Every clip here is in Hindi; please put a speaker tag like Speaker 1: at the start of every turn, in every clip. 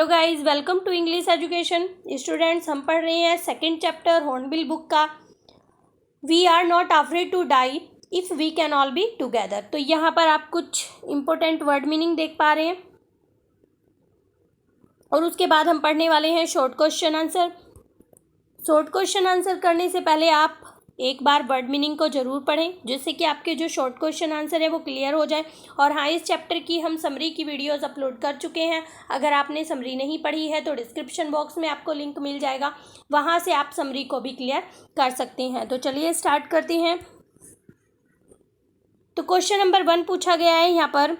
Speaker 1: Hello guys, welcome to English education. Students, हम पढ़ रहे हैं सेकंड चैप्टर हॉर्नबिल बुक का we are not afraid to die if we can all be together. तो यहाँ पर आप कुछ इंपॉर्टेंट वर्ड मीनिंग देख पा रहे हैं और उसके बाद हम पढ़ने वाले हैं short question answer. Short question answer करने से पहले आप एक बार वर्ड मीनिंग को ज़रूर पढ़ें, जिससे कि आपके जो शॉर्ट क्वेश्चन आंसर है वो क्लियर हो जाए। और हाँ, इस चैप्टर की हम समरी की वीडियोस अपलोड कर चुके हैं। अगर आपने समरी नहीं पढ़ी है तो डिस्क्रिप्शन बॉक्स में आपको लिंक मिल जाएगा, वहाँ से आप समरी को भी क्लियर कर सकते हैं। तो चलिए स्टार्ट करते हैं। तो क्वेश्चन नंबर 1 पूछा गया है यहाँ पर,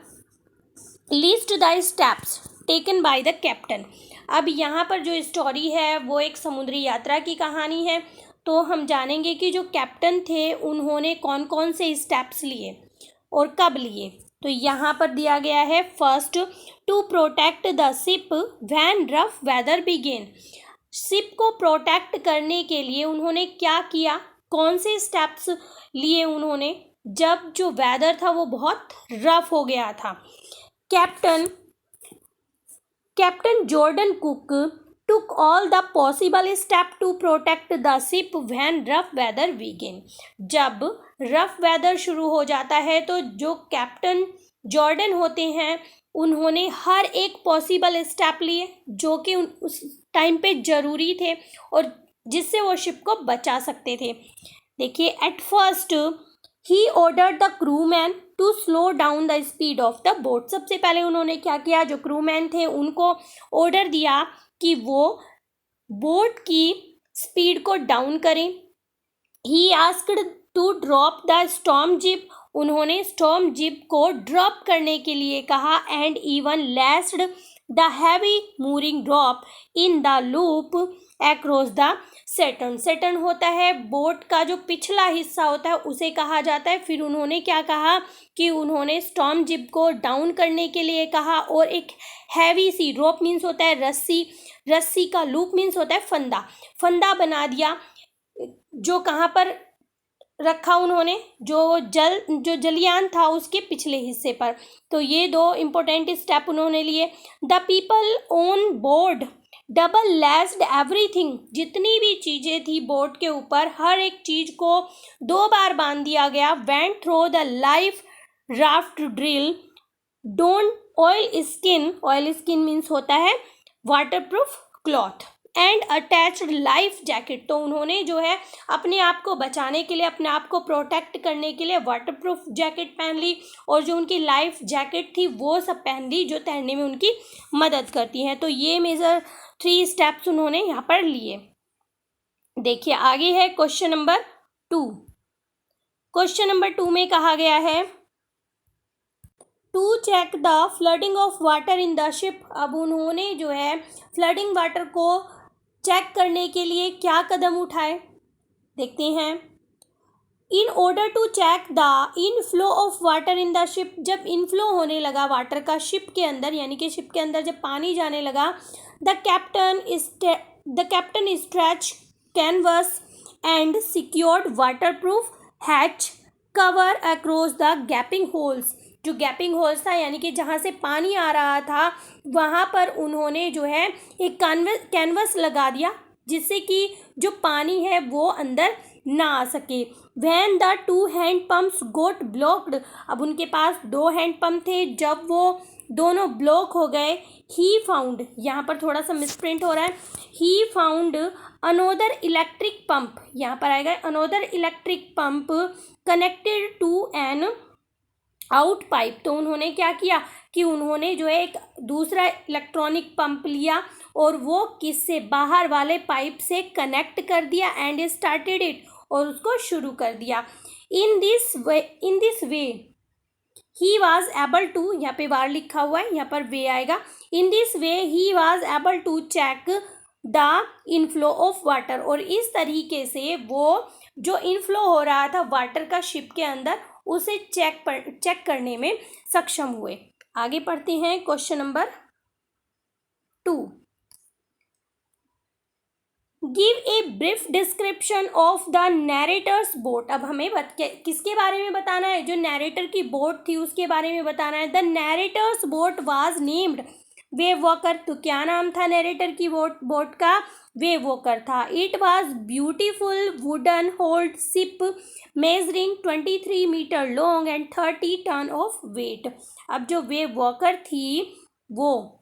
Speaker 1: list the steps taken by the captain. अब यहाँ पर जो स्टोरी है वो एक समुद्री यात्रा की कहानी है। तो हम जानेंगे कि जो कैप्टन थे उन्होंने कौन कौन से स्टेप्स लिए और कब लिए। तो यहाँ पर दिया गया है, first, to protect the ship when rough weather began. Ship को प्रोटेक्ट करने के लिए उन्होंने क्या किया, कौन से स्टेप्स लिए उन्होंने जब जो वेदर था वो बहुत रफ हो गया था। Captain Jordan cook took all the possible step to protect the ship when rough weather began। जब रफ वेदर शुरू हो जाता है तो जो कैप्टन जॉर्डन होते हैं उन्होंने हर एक पॉसिबल स्टेप लिए जो कि उस टाइम पे ज़रूरी थे और जिससे वो शिप को बचा सकते थे। देखिए, at first he ordered the crew man to slow down the speed of the boat. सबसे पहले उन्होंने क्या किया, जो क्रू मैन थे उनको ऑर्डर दिया कि वो बोट की स्पीड को डाउन करें। He asked to drop the storm jib. उन्होंने स्टॉर्म जिप को ड्रॉप करने के लिए कहा। And even lashed the heavy mooring drop in the loop across the stern. Stern होता है बोट का जो पिछला हिस्सा होता है, उसे कहा जाता है। फिर उन्होंने क्या कहा कि उन्होंने स्टॉर्म जिप को डाउन करने के लिए कहा और एक हैवी सी, रोप मीन्स होता है रस्सी, रस्सी का लूप मीन्स होता है फंदा, फंदा बना दिया। जो कहाँ पर रखा उन्होंने, जो जलियान था उसके पिछले हिस्से पर। तो ये दो इम्पोर्टेंट स्टेप उन्होंने लिए। The people on board double लेस्ड everything. जितनी भी चीज़ें थी बोट के ऊपर, हर एक चीज़ को 2 बार बांध दिया गया। Went through the life raft drill donned oil skin means होता है waterproof cloth and attached life jacket. तो उन्होंने जो है अपने आप को बचाने के लिए, अपने आप को प्रोटेक्ट करने के लिए वाटरप्रूफ जैकेट पहन ली और जो उनकी लाइफ जैकेट थी वो सब पहन ली जो तैरने में उनकी मदद करती हैं। तो ये मेजर 3 स्टेप्स उन्होंने यहाँ पर लिए। देखिए आगे है क्वेश्चन नंबर 2। क्वेश्चन नंबर 2 में कहा गया है, to check the flooding of water in the ship. अब उन्होंने जो है फ्लडिंग वाटर को चेक करने के लिए क्या कदम उठाए, देखते हैं। In order to check the inflow of water in the ship. जब इनफ्लो होने लगा वाटर का शिप के अंदर, यानी कि शिप के अंदर जब पानी जाने लगा, the captain stretch canvas and secured waterproof hatch cover across the gapping holes. जो गैपिंग होल्स था यानी कि जहाँ से पानी आ रहा था वहाँ पर उन्होंने जो है एक कैनवस लगा दिया जिससे कि जो पानी है वो अंदर ना आ सके। When the 2 hand pumps got blocked. अब उनके पास 2 हैंड पंप थे, जब वो दोनों ब्लॉक हो गए, ही फाउंड, यहाँ पर थोड़ा सा मिसप्रिंट हो रहा है, he found another electric pump. यहाँ पर आएगा another electric pump connected to an out pipe. तो उन्होंने क्या किया कि उन्होंने जो है एक दूसरा इलेक्ट्रॉनिक पंप लिया और वो किससे, बाहर वाले पाइप से कनेक्ट कर दिया। एंड स्टार्टेड इट, और उसको शुरू कर दिया। In this way he was able to, यहाँ पे वार लिखा हुआ है, यहाँ पर वे आएगा। In this way he was able to check the inflow of water. और इस तरीके से वो जो इनफ्लो हो रहा था वाटर का शिप के अंदर, उसे चेक करने में सक्षम हुए। आगे पढ़ते हैं question number 2। Give a brief description of the narrator's boat. अब हमें किसके बारे में बताना है, जो नैरेटर की बोट थी उसके बारे में बताना है। The narrator's boat was named wave walker, तो क्या नाम था नरेटर की बोट का? वेव वॉकर था। It was beautiful wooden hulled ship measuring 23 metre long and 30 ton of weight. अब जो वेव वॉकर थी वो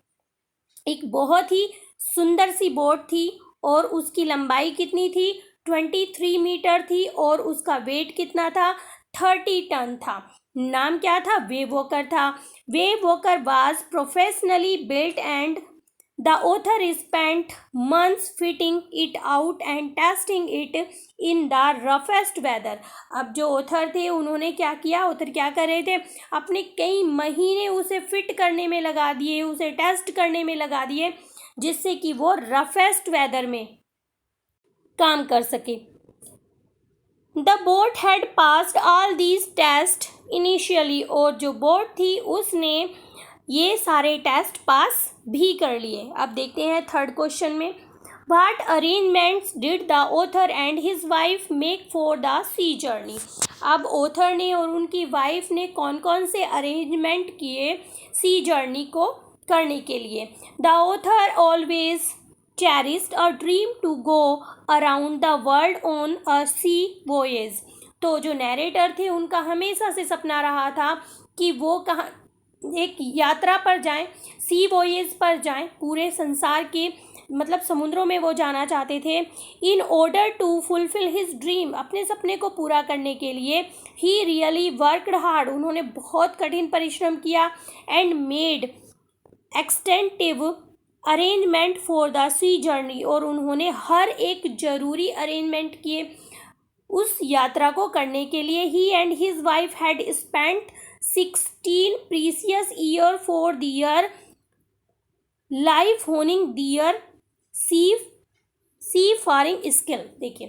Speaker 1: एक बहुत ही सुंदर सी बोट थी और उसकी लंबाई कितनी थी? 23 मीटर थी और उसका वेट कितना था? 30 टन था। नाम क्या था? वेव वॉकर था। Wave Walker was professionally built and the author spent months fitting it out and testing it in the roughest weather. अब जो ऑथर थे उन्होंने क्या किया? ऑथर क्या कर रहे थे? अपने कई महीने उसे फिट करने में लगा दिए, उसे टेस्ट करने में लगा दिए, जिससे कि वो रफेस्ट वेदर में काम कर सके। The boat had passed all these test initially, और जो बोट थी उसने ये सारे टेस्ट पास भी कर लिए। अब देखते हैं थर्ड क्वेश्चन में, what arrangements did the author and his wife make for the sea journey. अब ऑथर ने और उनकी वाइफ ने कौन कौन से अरेंजमेंट किए सी जर्नी को करने के लिए? The author always cherished a dream to go around the world on a sea voyage। तो जो नरेटर थे उनका हमेशा से सपना रहा था कि वो कहाँ एक यात्रा पर जाएं, सी वॉयेज पर जाएं, पूरे संसार के मतलब समुद्रों में वो जाना चाहते थे। In order to fulfil his dream, अपने सपने को पूरा करने के लिए ही रियली वर्कड हार्ड, उन्होंने बहुत कठिन परिश्रम किया। And made extensive arrangement for the sea journey, और उन्होंने हर एक जरूरी अरेंजमेंट किए उस यात्रा को करने के लिए। He and his wife had spent 16 precious year for their life honing their seafaring skill. देखिए,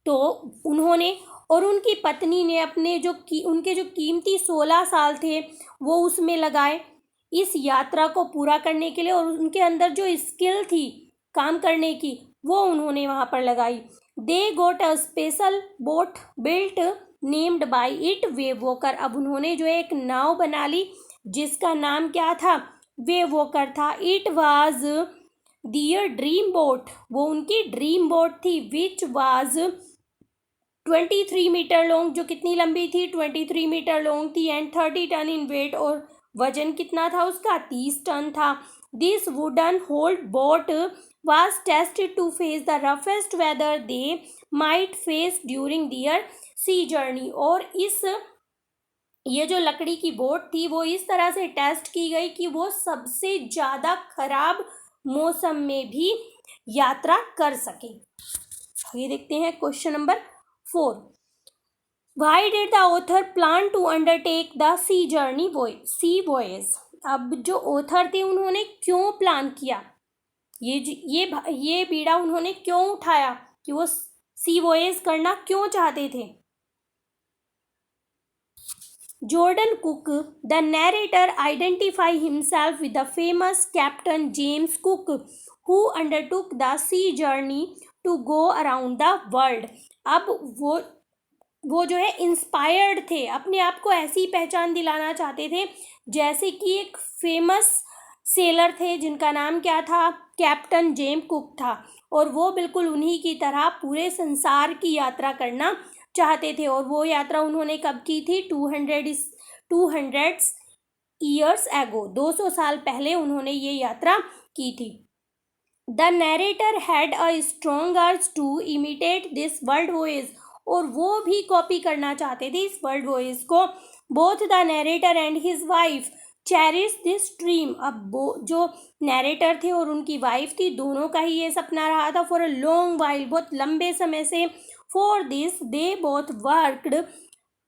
Speaker 1: तो उन्होंने और उनकी पत्नी ने अपने उनके जो कीमती 16 साल थे वो उसमें लगाए इस यात्रा को पूरा करने के लिए, और उनके अंदर जो स्किल थी काम करने की वो उन्होंने वहाँ पर लगाई। They got a special boat built named by it wave walker. अब उन्होंने जो एक नाव बना ली जिसका नाम क्या था? वेव वॉकर था। It was their dream boat, वो उनकी ड्रीम बोट थी। विच वाज 23 मीटर लॉन्ग, जो कितनी लंबी थी? 23 मीटर लॉन्ग थी। एंड 30 टन इन वेट, और वजन कितना था उसका? 30 टन था। This wooden hold boat was tested to face the roughest weather they might face during their sea journey। और ये जो लकड़ी की बोट थी वो इस तरह से टेस्ट की गई कि वो सबसे ज़्यादा खराब मौसम में भी यात्रा कर सके। ये देखते हैं question number 4। Why did the author plan to undertake the sea voyage? अब जो ऑथर थे उन्होंने क्यों प्लान किया, ये बीड़ा उन्होंने क्यों उठाया कि वो सी वॉयेज करना क्यों चाहते थे? Jordan Cook the narrator identify himself with the famous Captain James Cook who undertook the sea journey to go around the world. अब वो जो है इंस्पायर्ड थे, अपने आप को ऐसी पहचान दिलाना चाहते थे जैसे कि एक फेमस सेलर थे जिनका नाम क्या था? कैप्टन जेम्स कुक था, और वो बिल्कुल उन्हीं की तरह पूरे संसार की यात्रा करना चाहते थे। और वो यात्रा उन्होंने कब की थी? 200 ईयर्स एगो, 200 साल पहले उन्होंने ये यात्रा की थी। The narrator had a strong urge to imitate this world voyage, और वो भी कॉपी करना चाहते थे इस वर्ल्ड वॉयेज को। Both the narrator and his wife cherish this dream. अब जो नरेटर थे और उनकी वाइफ थी, दोनों का ही ये सपना रहा था फॉर अ लॉन्ग वाइल, बहुत लंबे समय से। For this they both worked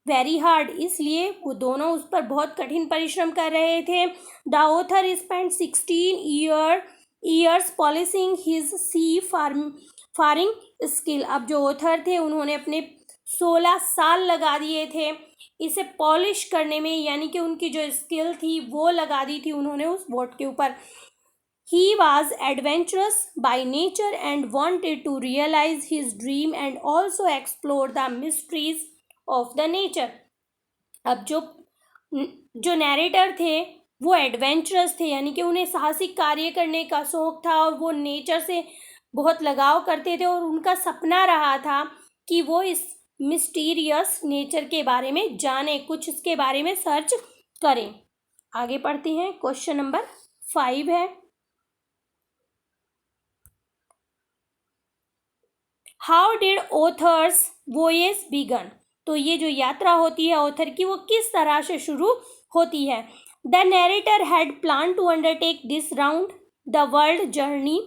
Speaker 1: very hard, इसलिए वो दोनों उस पर बहुत कठिन परिश्रम कर रहे थे। The author spend 16 years polishing his seafaring skill. अब जो ऑथर थे उन्होंने अपने 16 साल लगा दिए थे इसे पॉलिश करने में, यानी कि उनकी जो स्किल थी वो लगा दी थी उन्होंने उस बोट के ऊपर। He was adventurous by nature and wanted to realize his dream and also explore the mysteries of the nature। अब जो नैरेटर थे वो एडवेंचरस थे, यानी कि उन्हें साहसिक कार्य करने का शौक था और वो नेचर से बहुत लगाव करते थे और उनका सपना रहा था कि वो इस मिस्टीरियस नेचर के बारे में जाने, कुछ इसके बारे में सर्च करें। आगे पढ़ते हैं। क्वेश्चन नंबर 5 है, हाउ डिड ऑथर्स वॉयेज बिगन। तो ये जो यात्रा होती है ऑथर की, वो किस तरह से शुरू होती है। The narrator had plan to undertake this round the world journey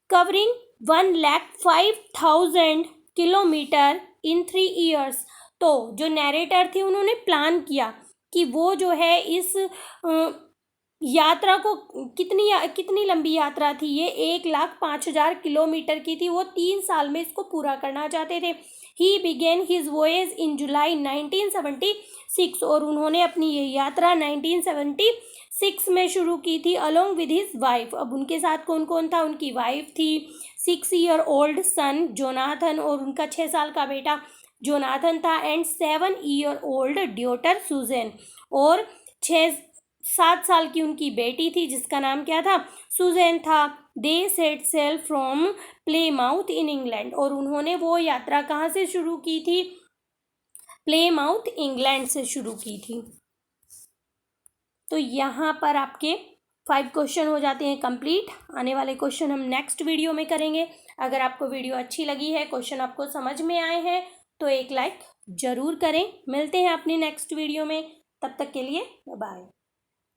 Speaker 1: covering 1,05,000 kilometre in 3 years. तो जो नरेटर थे उन्होंने प्लान किया कि वो जो है इस यात्रा को, कितनी लंबी यात्रा थी ये, 1,05,000 किलोमीटर की थी। वो 3 साल में इसको पूरा करना चाहते थे। ही बिगेन हिज वॉयेज इन जुलाई 1976 और उन्होंने अपनी ये यात्रा 1976 में शुरू की थी अलोंग विद हिज वाइफ। अब उनके साथ कौन कौन था, उनकी वाइफ थी, 6-year-old सन जोनाथन और उनका 6 साल का बेटा जोनाथन था, एंड 7-year-old डॉटर सुजैन और 7 साल की उनकी बेटी थी जिसका नाम क्या था, सुजैन था। They set sail from Plymouth in England और उन्होंने वो यात्रा कहाँ से शुरू की थी, प्लेमाउथ इंग्लैंड से शुरू की थी। तो यहाँ पर आपके 5 क्वेश्चन हो जाते हैं कंप्लीट। आने वाले क्वेश्चन हम नेक्स्ट वीडियो में करेंगे। अगर आपको वीडियो अच्छी लगी है, क्वेश्चन आपको समझ में आए हैं, तो एक लाइक ज़रूर करें। मिलते हैं अपनी नेक्स्ट वीडियो में, तब तक के लिए बाय।